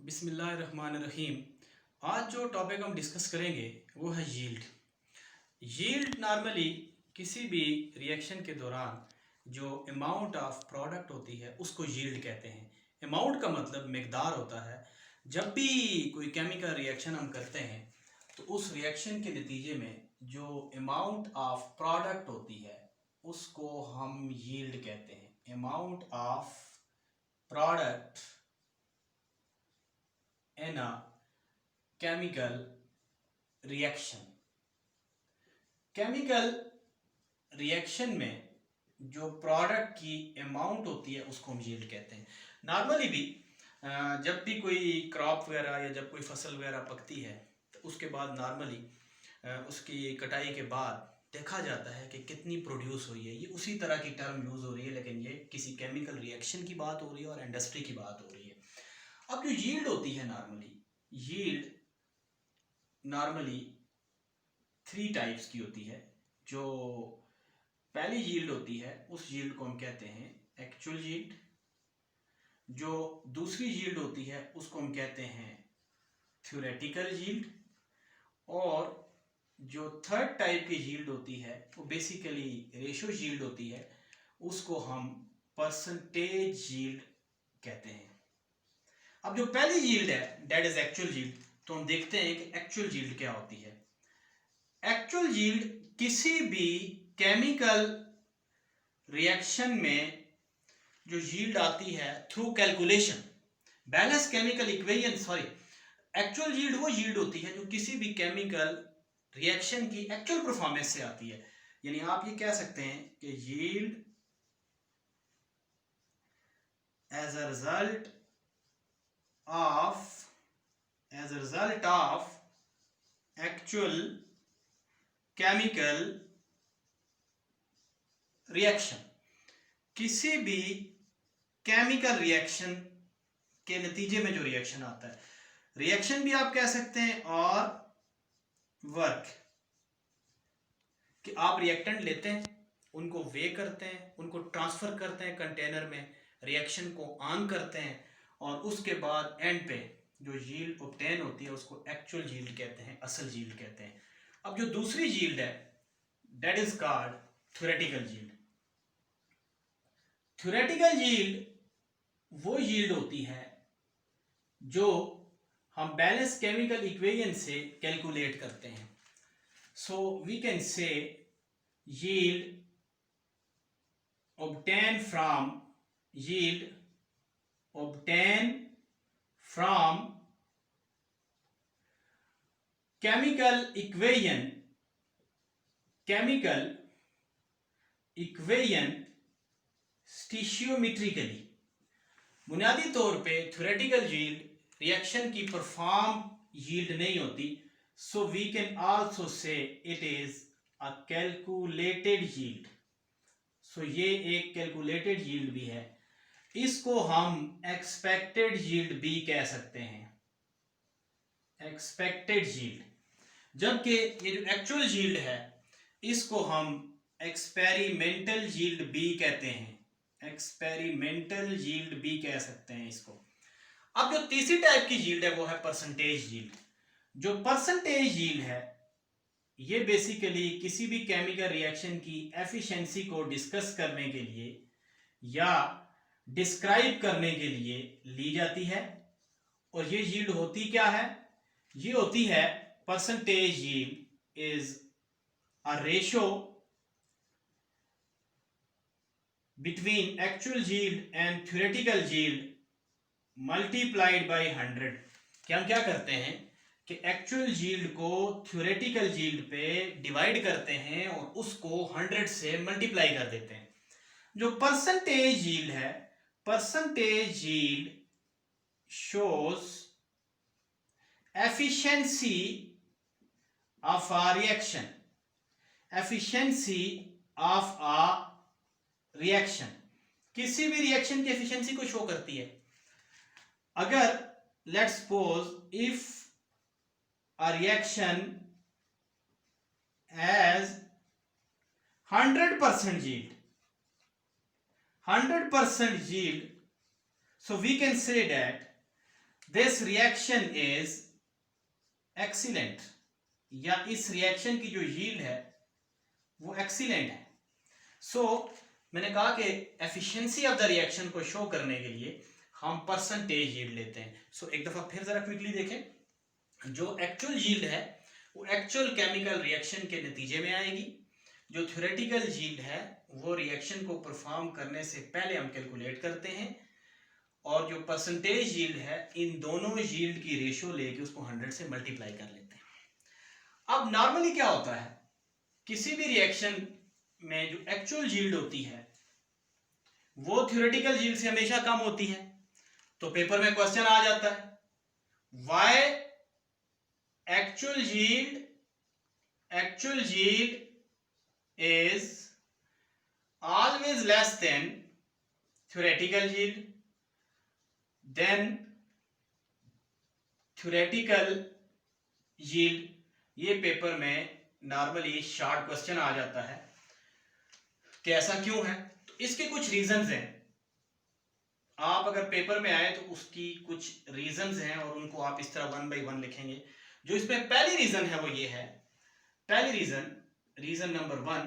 बिस्मिल्लाहिर्रहमानिर्रहीम। आज जो टॉपिक हम डिस्कस करेंगे वो है यील्ड। यील्ड नॉर्मली किसी भी रिएक्शन के दौरान जो अमाउंट ऑफ प्रोडक्ट होती है उसको यील्ड कहते हैं। अमाउंट का मतलब मकदार होता है। जब भी कोई केमिकल रिएक्शन हम करते हैं तो उस रिएक्शन के नतीजे में जो अमाउंट ऑफ प्रोडक्ट होती है उसको हम यील्ड कहते हैं। Amount of product in a chemical reaction। Chemical reaction में जो प्रोडक्ट की अमाउंट होती है उसको हम यील्ड कहते हैं। नॉर्मली भी जब भी कोई क्रॉप वगैरह या जब कोई फसल वगैरह पकती है तो उसके बाद नॉर्मली उसकी कटाई के बाद देखा जाता है कि कितनी प्रोड्यूस हुई है। ये उसी तरह की टर्म यूज़ हो रही है, लेकिन ये किसी केमिकल रिएक्शन की बात हो रही है और इंडस्ट्री की बात हो रही है। अब जो यील्ड होती है यील्ड नॉर्मली 3 टाइप्स की होती है। जो पहली यील्ड होती है उस यील्ड को हम कहते हैं एक्चुअल यील्ड। जो दूसरी यील्ड होती है उसको हम कहते हैं थ्योरेटिकल यील्ड। और जो थर्ड टाइप की यील्ड होती है वो बेसिकली रेशो यील्ड होती है, उसको हम परसेंटेज यील्ड कहते हैं। अब जो पहली यील्ड है दैट इज एक्चुअल यील्ड, तो हम देखते हैं कि एक्चुअल यील्ड क्या होती है। एक्चुअल यील्ड किसी भी केमिकल रिएक्शन में जो यील्ड आती है through calculation balance chemical equation actual yield वो यील्ड होती है जो किसी भी केमिकल रिएक्शन की एक्चुअल परफॉर्मेंस से आती है। यानी आप ये कह सकते हैं कि yield as a result of actual chemical reaction। किसी भी केमिकल रिएक्शन के नतीजे में जो रिएक्शन आता है, रिएक्शन भी आप कह सकते हैं और वर्क, कि आप रिएक्टेंट लेते हैं, उनको वे करते हैं, उनको ट्रांसफर करते हैं कंटेनर में, रिएक्शन को ऑन करते हैं और उसके बाद एंड पे जो यील्ड ऑब्टेन होती है उसको एक्चुअल यील्ड कहते हैं, असल यील्ड कहते हैं। अब जो दूसरी यील्ड है that is called theoretical yield. Theoretical yield वो यील्ड होती है जो हम बैलेंस केमिकल इक्वेशन से कैलकुलेट करते हैं। So we can say yield obtained from chemical equation stoichiometrically. बुनियादी तौर पे थ्योरेटिकल यील्ड रिएक्शन की परफॉर्म यील्ड नहीं होती, so we can also say it is a calculated yield. So ये एक कैलकुलेटेड यील्ड भी है। इसको हम एक्सपेक्टेड यील्ड भी कह सकते हैं, एक्सपेक्टेड यील्ड। जबकि ये जो एक्चुअल यील्ड है इसको हम एक्सपेरिमेंटल यील्ड भी कहते हैं, एक्सपेरिमेंटल यील्ड भी कह सकते हैं इसको। अब जो तीसरी टाइप की यील्ड है वो है परसेंटेज यील्ड। जो परसेंटेज यील्ड है ये बेसिकली किसी भी केमिकल रिएक्शन की एफिशिएंसी को डिस्कस करने के लिए या डिस्क्राइब करने के लिए ली जाती है। और ये यील्ड होती क्या है? ये होती है percentage yield is a ratio between actual yield and theoretical yield multiplied by 100। कि हम क्या करते हैं कि एक्चुअल यील्ड को थ्योरेटिकल यील्ड पे डिवाइड करते हैं और उसको 100 से मल्टीप्लाई कर देते हैं। जो परसेंटेज यील्ड है, percentage yield shows efficiency of a reaction, efficiency of a reaction, किसी भी रिएक्शन की एफिशिएंसी को शो करती है। अगर let's suppose if a reaction has 100% yield, 100% yield, so we can say that this reaction is excellent, या इस reaction की जो यील्ड है वो एक्सीलेंट है। सो मैंने कहा कि एफिशिएंसी ऑफ द रिएक्शन को शो करने के लिए हम परसेंटेज यील्ड लेते हैं। सो एक दफा फिर जरा क्विकली देखें, जो एक्चुअल यील्ड है वो एक्चुअल केमिकल रिएक्शन के नतीजे में आएगी, जो थ्योरेटिकल यील्ड है वो रिएक्शन को परफॉर्म करने से पहले हम कैलकुलेट करते हैं, और जो परसेंटेज यील्ड है इन दोनों यील्ड की रेशियो लेके उसको 100 से मल्टीप्लाई कर लेते हैं। अब नॉर्मली क्या होता है, किसी भी रिएक्शन में जो एक्चुअल यील्ड होती है वो थ्योरेटिकल यील्ड से हमेशा कम होती है। तो पेपर में क्वेश्चन आ जाता है, why actual yield is always less than theoretical yield, then theoretical yield। ये पेपर में नॉर्मली शॉर्ट क्वेश्चन आ जाता है कि ऐसा क्यों है। तो इसके कुछ रीजंस हैं, आप अगर पेपर में आए तो उसकी कुछ रीजंस हैं और उनको आप इस तरह 1 बाय 1 लिखेंगे। जो इसमें पहली रीजन है वो ये है, पहली रीजन नंबर 1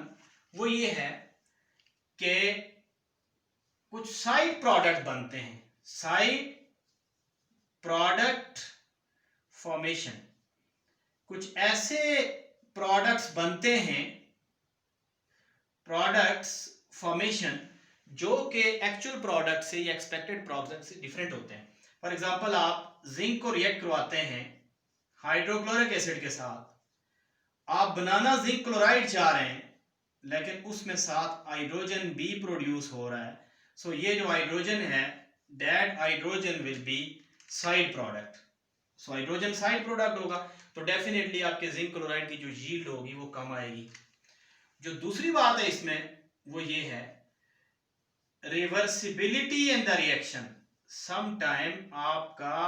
वो ये है कि कुछ साइड प्रोडक्ट बनते हैं, साइड प्रोडक्ट फॉर्मेशन। कुछ ऐसे प्रोडक्ट्स बनते हैं, प्रोडक्ट्स फॉर्मेशन, जो कि एक्चुअल प्रोडक्ट से या एक्सपेक्टेड प्रोडक्ट से डिफरेंट होते हैं। फॉर एग्जांपल, आप जिंक को रिएक्ट करवाते हैं हाइड्रोक्लोरिक एसिड के साथ, आप बनाना जिंक क्लोराइड चाह रहे हैं लेकिन उसमें साथ हाइड्रोजन भी प्रोड्यूस हो रहा है। सो ये जो हाइड्रोजन है, that hydrogen will be side product. So hydrogen side product होगा तो डेफिनेटली आपके जिंक क्लोराइड की जो यील्ड होगी वो कम आएगी। जो दूसरी बात है इसमें वो ये है, reversibility in the reaction. Sometime आपका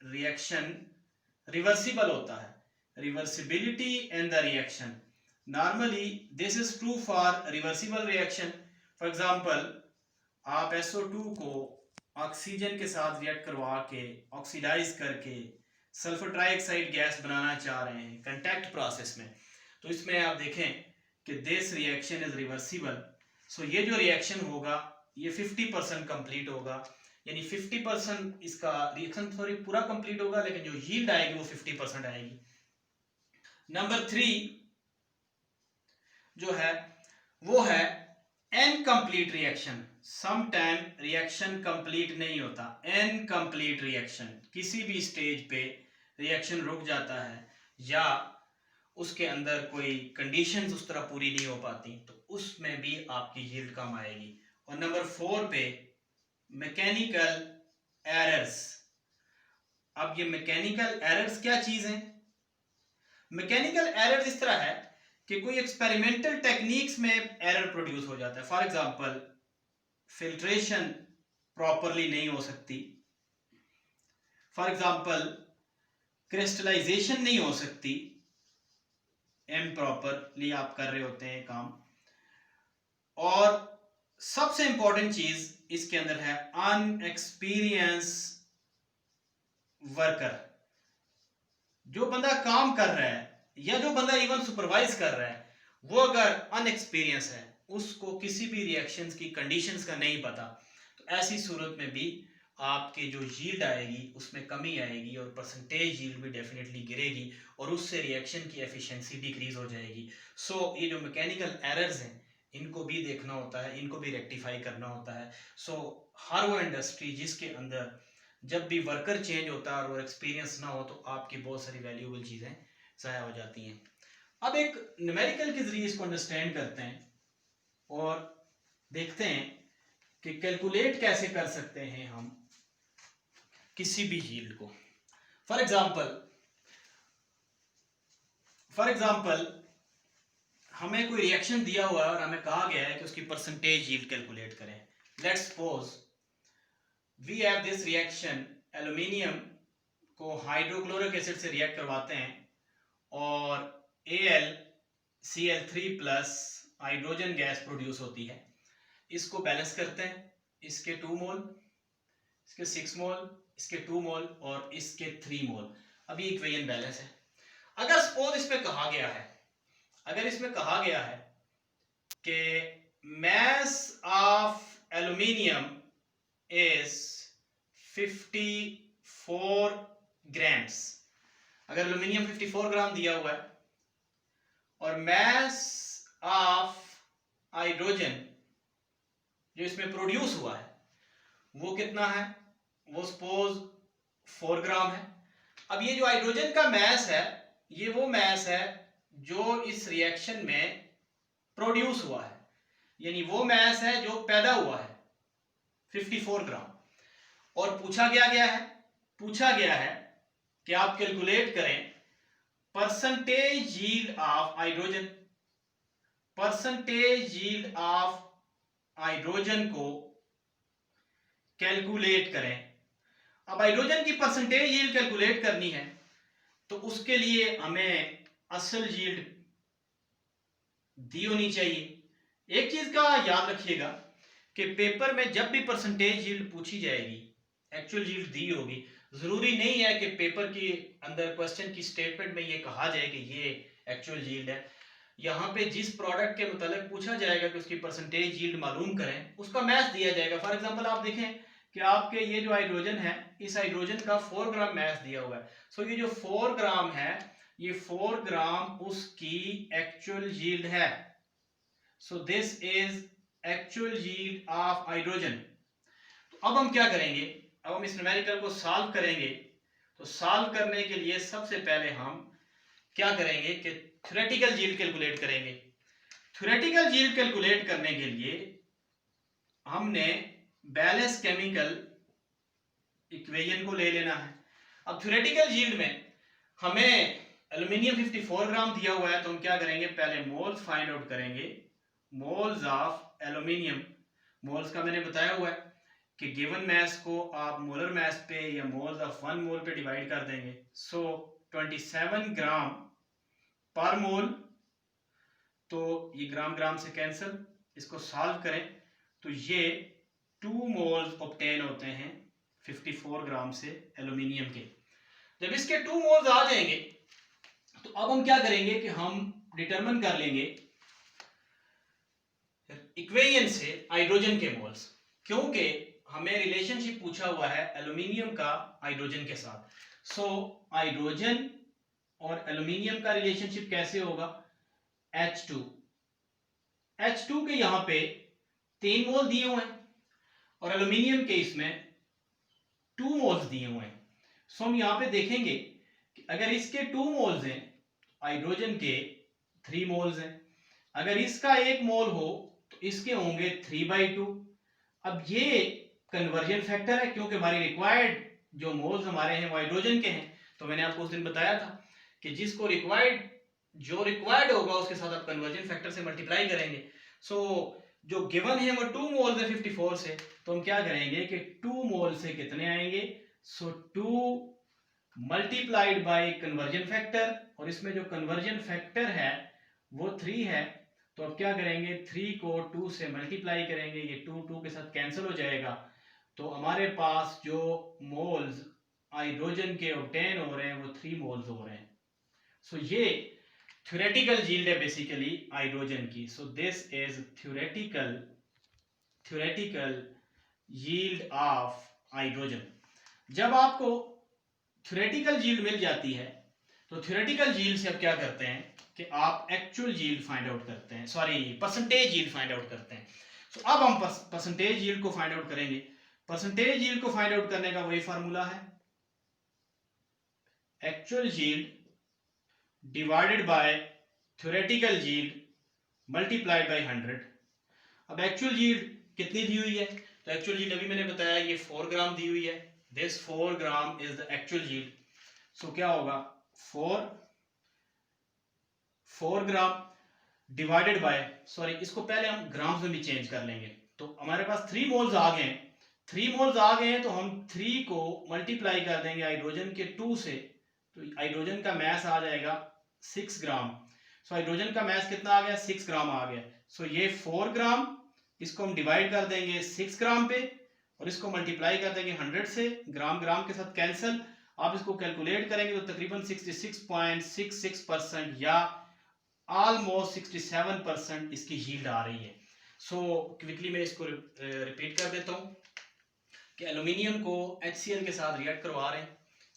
रिएक्शन रिवर्सिबल होता है, reversibility in the reaction. Normally this is true for reversible reaction. For example, आप SO2 को ऑक्सीजन के साथ रिएक्ट करवा के ऑक्सीडाइज करके सल्फर ट्राइऑक्साइड गैस बनाना चाह रहे हैं कंटैक्ट प्रोसेस में, तो इसमें आप देखें कि दिस रिएक्शन इज रिवर्सिबल। सो ये जो रिएक्शन होगा ये 50% कंप्लीट होगा, यानी 50% इसका रिएक्शन थोड़ी पूरा कंप्लीट होगा लेकिन जो यील्ड आएगी वो 50% आएगी। नंबर 3 जो है वो है incomplete reaction. Sometime reaction complete नहीं होता, इनकम्प्लीट रिएक्शन, किसी भी स्टेज पे रिएक्शन रुक जाता है या उसके अंदर कोई कंडीशंस उस तरह पूरी नहीं हो पाती, तो उसमें भी आपकी यील्ड कम आएगी। और नंबर 4 पे मैकेनिकल एरर्स। अब ये मैकेनिकल एरर्स क्या चीज है? मैकेनिकल एरर इस तरह है कि कोई एक्सपेरिमेंटल टेक्निक्स में एरर प्रोड्यूस हो जाता है। फॉर एग्जांपल, फिल्ट्रेशन प्रॉपरली नहीं हो सकती, फॉर एग्जांपल क्रिस्टलाइजेशन नहीं हो सकती, इम्प्रॉपरली आप कर रहे होते हैं काम। और सबसे इंपॉर्टेंट चीज इसके अंदर है अनएक्सपीरियंस वर्कर। जो बंदा काम कर रहा है या जो बंदा इवन सुपरवाइज कर रहा है वो अगर अनएक्सपीरियंस है, उसको किसी भी रिएक्शंस की कंडीशंस का नहीं पता, तो ऐसी सूरत में भी आपकी जो यील्ड आएगी उसमें कमी आएगी और परसेंटेज यील्ड भी डेफिनेटली गिरेगी और उससे रिएक्शन की एफिशिएंसी डिक्रीज हो जाएगी। सो ये जो मैकेनिकल एरर्स हैं इनको भी देखना होता है, इनको भी रेक्टिफाई करना होता है। सो हर वो इंडस्ट्री जिसके अंदर जब भी वर्कर चेंज होता है और वो एक्सपीरियंस ना हो तो आपकी बहुत सारी वैल्यूएबल चीज़ें ज़ाया हो जाती हैं। अब एक न्यूमेरिकल के जरिए इसको अंडरस्टैंड करते हैं और देखते हैं कि कैलकुलेट कैसे कर सकते हैं हम किसी भी यील्ड को। फॉर एग्जाम्पल हमें कोई रिएक्शन दिया हुआ है और हमें कहा गया है कि उसकी परसेंटेज यील्ड कैलकुलेट करें। Let's suppose we have this reaction, aluminium को हाइड्रोक्लोरिक एसिड से रिएक्ट करवाते हैं और AlCl3 plus hydrogen gas produce होती है। इसको बैलेंस करते हैं, इसके 2 मोल, इसके 6 मोल, इसके 2 मोल और इसके 3 मोल। अब ये इक्वेशन बैलेंस है। अगर सपोज इसमें कहा गया है, अगर इसमें कहा गया है कि mass of aluminium is 54 grams, अगर एल्यूमिनियम 54 ग्राम दिया हुआ है और mass of हाइड्रोजन जो इसमें प्रोड्यूस हुआ है वो कितना है, वो सपोज 4 ग्राम है। अब ये जो हाइड्रोजन का मैस है ये वो मैस है जो इस रिएक्शन में प्रोड्यूस हुआ है, यानी वो मैस है जो पैदा हुआ है 54 ग्राम। और पूछा गया है कि आप कैलकुलेट करें percentage yield of hydrogen, percentage yield of hydrogen को कैलकुलेट करें। अब हाइड्रोजन की परसेंटेज यील्ड कैलकुलेट करनी है तो उसके लिए हमें असल यील्ड दी होनी चाहिए। एक चीज का याद रखिएगा कि पेपर में जब भी परसेंटेज यील्ड पूछी जाएगी, एक्चुअल यील्ड दी होगी, जरूरी नहीं है कि पेपर के अंदर क्वेश्चन की स्टेटमेंट में ये कहा जाए कि ये एक्चुअल यील्ड है। यहाँ पे जिस प्रोडक्ट के मुतालिक पूछा जाएगा कि उसकी परसेंटेज यील्ड मालूम करें, उसका मैथ दिया जाएगा। फॉर एग्जांपल आप देखें कि आपके ये जो हाइड्रोजन है, इस हाइड्रोजन का 4 ग्राम मैथ दिया हुआ है। सो ये जो 4 ग्राम है, ये 4 ग्राम उसकी एक्चुअल यील्ड है। So this is actual yield of hydrogen. तो अब हम क्या करेंगे, अब हम इस न्यूमेरिकल को सॉल्व करेंगे। तो सॉल्व करने के लिए सबसे पहले हम क्या करेंगे कि थ्योरेटिकल यील्ड कैलकुलेट करेंगे। थ्योरेटिकल यील्ड कैलकुलेट करने के लिए हमने बैलेंस केमिकल इक्वेशन को ले लेना है। अब थ्योरेटिकल यील्ड में हमें एल्यूमिनियम 54 ग्राम दिया हुआ है, तो हम क्या करेंगे, पहले मोल्स फाइंड आउट करेंगे, मोल्स ऑफ एल्यूमिनियम। मोल्स का मैंने बताया हुआ है कि गिवन मैस को आप मोलर मैस पे या मोल्स ऑफ 1 मोल पे डिवाइड कर देंगे। सो 27 ग्राम पर मोल, तो ये ग्राम ग्राम से कैंसिल, इसको सॉल्व करें तो ये 2 मोल्स ऑब्टेन होते हैं 54 ग्राम से एल्यूमिनियम के। जब इसके 2 मोल्स आ जाएंगे तो अब हम क्या करेंगे कि हम डिटरमिन कर लेंगे इक्वेशन से हाइड्रोजन के मोल्स, क्योंकि हमें रिलेशनशिप पूछा हुआ है एल्यूमिनियम का हाइड्रोजन के साथ। सो हाइड्रोजन और एल्यूमिनियम का रिलेशनशिप कैसे होगा, H2 के यहां पे 3 मोल दिए हुए हैं और एल्यूमिनियम के इसमें 2 मोल्स दिए हुए हैं। सो हम यहां पे देखेंगे कि अगर इसके 2 मोल्स हैं, हाइड्रोजन के 3 मोल्स हैं। अगर इसका 1 मोल हो तो इसके होंगे 3/2। अब ये कन्वर्जन फैक्टर है, क्योंकि हमारी रिक्वायर्ड जो मोल्स हमारे हैं वो हाइड्रोजन के हैं। तो मैंने आपको उस दिन बताया था कि जिसको जो रिक्वायर्ड होगा उसके साथ आप कन्वर्जन फैक्टर से मल्टीप्लाई करेंगे। सो जो गिवन है वो 2 मोल है 54 से, तो हम क्या करेंगे कि 2 मोल से कितने आएंगे, सो 2 मल्टीप्लाइड बाय कन्वर्जन फैक्टर, और इसमें जो कन्वर्जन फैक्टर है वो 3 है। तो अब क्या करेंगे, 3 को 2 से मल्टीप्लाई करेंगे, ये 2 के साथ कैंसिल हो जाएगा। तो हमारे पास जो मोल्स हाइड्रोजन के ऑब्टेन हो रहे हैं वो 3 मोल्स हो रहे हैं। सो ये थ्योरेटिकल यील्ड है बेसिकली हाइड्रोजन की। So this is theoretical yield of hydrogen. जब आपको थ्योरेटिकल यील्ड मिल जाती है तो थ्योरेटिकल यील्ड से आप क्या करते हैं कि आप एक्चुअल यील्ड फाइंड आउट करते हैं, sorry percentage yield find out करते हैं। सो अब हम परसेंटेज यील्ड को फाइंड आउट करेंगे। परसेंटेज यील्ड को फाइंड आउट करने का वही फार्मूला है, actual yield divided by theoretical yield multiplied by 100। अब एक्चुअल यील्ड कितनी दी हुई है, तो एक्चुअल यील्ड अभी मैंने बताया ये 4 ग्राम दी हुई है। This 4 gram is the actual yield. So क्या होगा, 4 ग्राम डिवाइडेड बाय, सॉरी इसको पहले हम ग्राम्स में भी चेंज कर लेंगे। तो हमारे पास 3 मोल्स आ गए हैं, 3 मोल्स आ गए हैं तो हम 3 को मल्टीप्लाई कर देंगे हाइड्रोजन के 2 से, तो हाइड्रोजन का मैस आ जाएगा 6 ग्राम। सो हाइड्रोजन का मैस कितना आ गया, 6 ग्राम आ गया। सो ये 4 ग्राम, इसको हम डिवाइड कर देंगे 6 ग्राम पे, और इसको मल्टीप्लाई कर देंगे 100 से, ग्राम ग्राम के साथ कैंसिल, आप इसको कैलकुलेट करेंगे तो तकरीबन 66.66% या ऑलमोस्ट 67% इसकी यील्ड आ रही है। सो क्विकली मैं इसको रिपीट कर देता हूँ कि एल्यूमिनियम को HCl के साथ रिएक्ट करवा रहे हैं,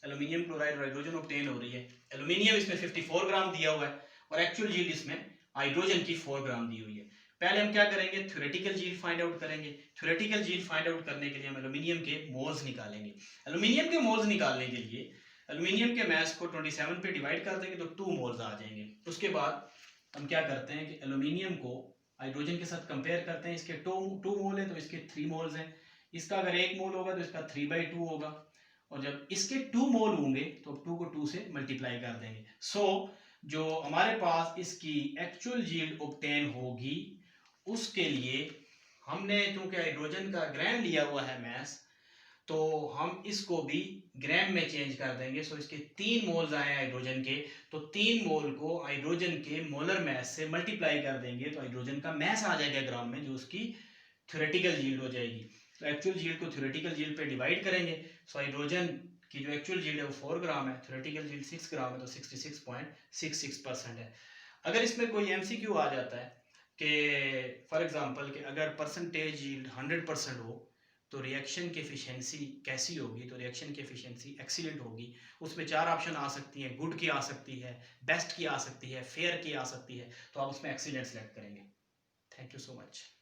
एल्यूमिनियम क्लोराइड और हाइड्रोजन ऑब्टेन हो रही है। एल्यूमिनियम इसमें 54 ग्राम दिया हुआ है और एक्चुअल यील्ड इसमें हाइड्रोजन की 4 ग्राम दी हुई है। पहले हम क्या करेंगे, थ्योरेटिकल यील्ड फाइंड आउट करेंगे। थ्योरेटिकल यील्ड फाइंड आउट करने के लिए हम एल्यूमिनियम के मोल्स निकालेंगे। एल्यूमिनियम के मोल्स निकालने के लिए एल्यूमिनियम के मास को 27 पे डिवाइड कर देंगे तो 2 मोल्स आ जाएंगे। उसके बाद हम क्या करते हैं कि एल्यूमिनियम को हाइड्रोजन के साथ कंपेयर करते हैं। इसके 2 मोल है तो इसके 3 मोल्स हैं। इसका अगर 1 मोल होगा तो इसका 3/2 होगा, और जब इसके 2 मोल होंगे तो 2 को 2 से मल्टीप्लाई कर देंगे। सो जो हमारे पास इसकी एक्चुअल यील्ड ऑब्टेन होगी उसके लिए हमने चूंकि हाइड्रोजन का ग्राम लिया हुआ है मास, तो हम इसको भी ग्राम में चेंज कर देंगे। सो इसके 3 मोल्स आए हाइड्रोजन के, तो 3 मोल को हाइड्रोजन के मोलर मास से मल्टीप्लाई कर देंगे तो हाइड्रोजन का मास आ जाएगा ग्राम में, जो उसकी थ्योरेटिकल यील्ड हो जाएगी। तो एक्चुअल यील्ड को थ्योरेटिकल यील्ड पे डिवाइड करेंगे। सो हाइड्रोजन की जो एक्चुअल यील्ड है वो 4 ग्राम है, थ्योरेटिकल यील्ड 6 ग्राम है, तो 66.66% है। अगर इसमें कोई MCQ आ जाता है कि फॉर एग्जांपल कि अगर परसेंटेज यील्ड 100% हो तो रिएक्शन की एफिशिएंसी कैसी होगी, तो रिएक्शन की एफिशिएंसी एक्सीलेंट होगी। उसमें 4 ऑप्शन आ सकती हैं, गुड की आ सकती है, बेस्ट की आ सकती है, फेयर की आ सकती है, तो आप उसमें एक्सीलेंट सेलेक्ट करेंगे। Thank you so much.